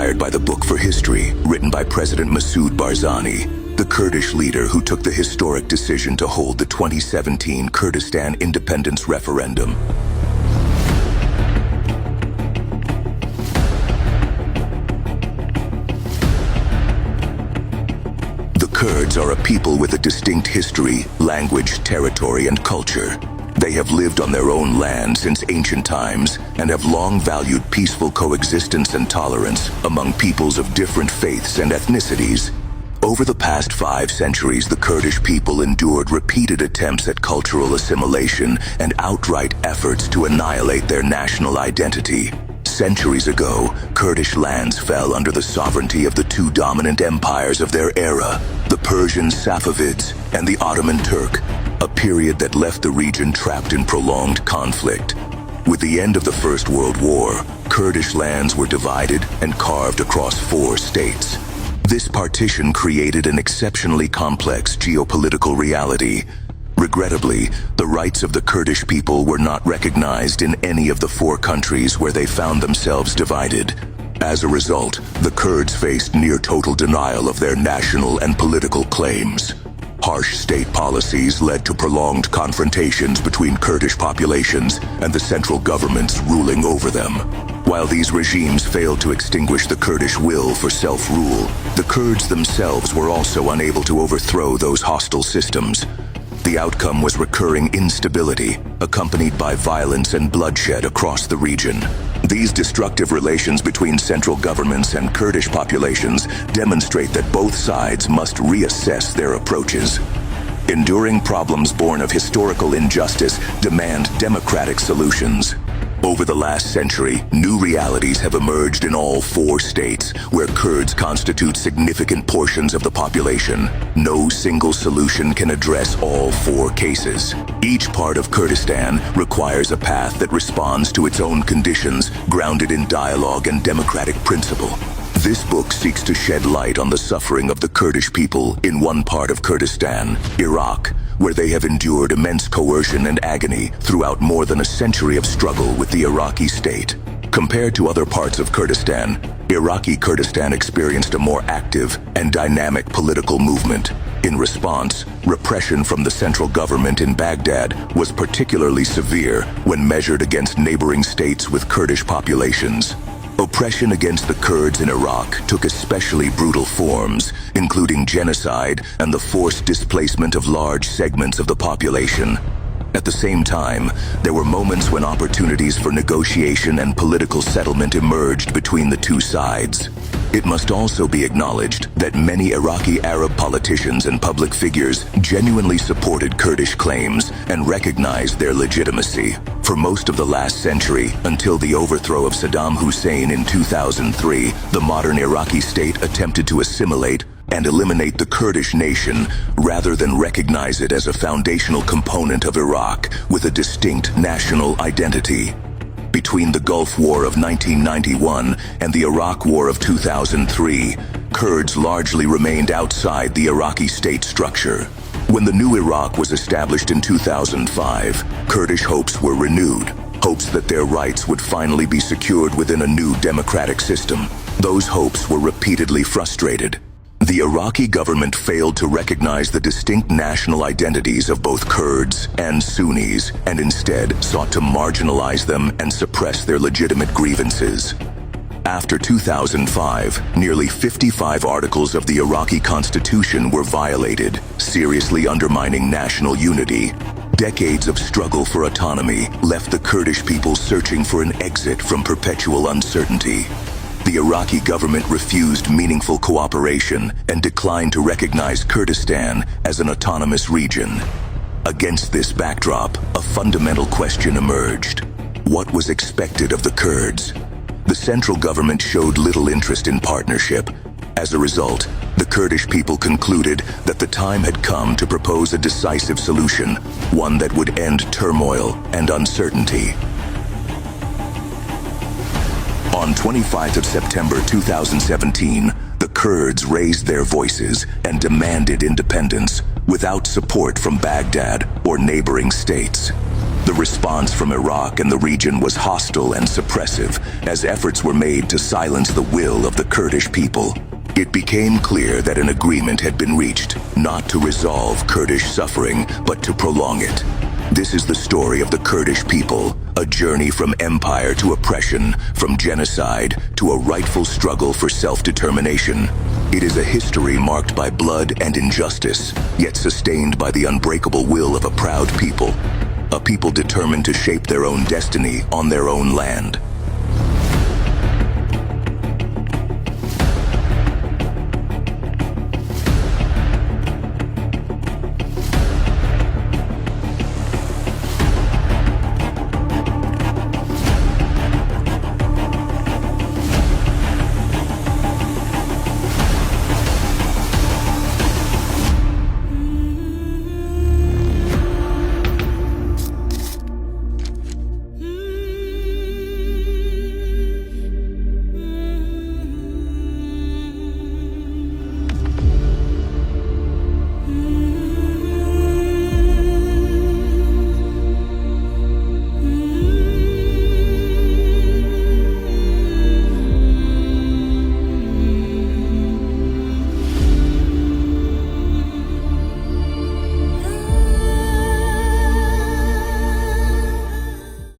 inspired by the book for history written by President Masud Barzani, the Kurdish leader who took the historic decision to hold the 2017 Kurdestan independence referendum. The Kurds are a people with a distinct history, language, territory, and culture. They have lived on their own land since ancient times and have long valued peaceful coexistence and tolerance among peoples of different faiths and ethnicities. Over the past 5 centuries, the Kurdish people endured repeated attempts at cultural assimilation and outright efforts to annihilate their national identity. Centuries ago, Kurdish lands fell under the sovereignty of the 2 dominant empires of their era, the Persian Safavids and the Ottoman Turk, a period that left the region trapped in prolonged conflict. With the end of the First World War, Kurdish lands were divided and carved across 4 states. This partition created an exceptionally complex geopolitical reality. Regrettably, the rights of the Kurdish people were not recognized in any of the 4 countries where they found themselves divided. As a result, the Kurds faced near total denial of their national and political claims. Harsh state policies led to prolonged confrontations between Kurdish populations and the central governments ruling over them. While these regimes failed to extinguish the Kurdish will for self-rule, the Kurds themselves were also unable to overthrow those hostile systems. The outcome was recurring instability, accompanied by violence and bloodshed across the region. These destructive relations between central governments and Kurdish populations demonstrate that both sides must reassess their approaches. Enduring problems born of historical injustice demand democratic solutions. Over the last century, new realities have emerged in all 4 states, where Kurds constitute significant portions of the population. No single solution can address all 4 cases. Each part of Kurdistan requires a path that responds to its own conditions, grounded in dialogue and democratic principle. This book seeks to shed light on the suffering of the Kurdish people in one part of Kurdistan, Iraq, where they have endured immense coercion and agony throughout more than a century of struggle with the Iraqi state. Compared to other parts of Kurdistan, Iraqi Kurdistan experienced a more active and dynamic political movement. In response, repression from the central government in Baghdad was particularly severe when measured against neighboring states with Kurdish populations. Oppression against the Kurds in Iraq took especially brutal forms, including genocide and the forced displacement of large segments of the population. At the same time, there were moments when opportunities for negotiation and political settlement emerged between the 2 sides. It must also be acknowledged that many Iraqi Arab politicians and public figures genuinely supported Kurdish claims and recognized their legitimacy. For most of the last century, until the overthrow of Saddam Hussein in 2003, the modern Iraqi state attempted to assimilate and eliminate the Kurdish nation rather than recognize it as a foundational component of Iraq with a distinct national identity. Between the Gulf War of 1991 and the Iraq War of 2003, Kurds largely remained outside the Iraqi state structure. When the new Iraq was established in 2005, Kurdish hopes were renewed, hopes that their rights would finally be secured within a new democratic system. Those hopes were repeatedly frustrated. The Iraqi government failed to recognize the distinct national identities of both Kurds and Sunnis, and instead sought to marginalize them and suppress their legitimate grievances. After 2005, nearly 55 articles of the Iraqi constitution were violated, seriously undermining national unity. Decades of struggle for autonomy left the Kurdish people searching for an exit from perpetual uncertainty. The Iraqi government refused meaningful cooperation and declined to recognize Kurdistan as an autonomous region. Against this backdrop, a fundamental question emerged. What was expected of the Kurds? The central government showed little interest in partnership. As a result, the Kurdish people concluded that the time had come to propose a decisive solution, one that would end turmoil and uncertainty. On 25th of September 2017, the Kurds raised their voices and demanded independence without support from Baghdad or neighboring states. The response from Iraq and the region was hostile and suppressive, as efforts were made to silence the will of the Kurdish people. It became clear that an agreement had been reached, not to resolve Kurdish suffering, but to prolong it. This is the story of the Kurdish people, a journey from empire to oppression, from genocide to a rightful struggle for self-determination. It is a history marked by blood and injustice, yet sustained by the unbreakable will of a proud people. A people determined to shape their own destiny on their own land.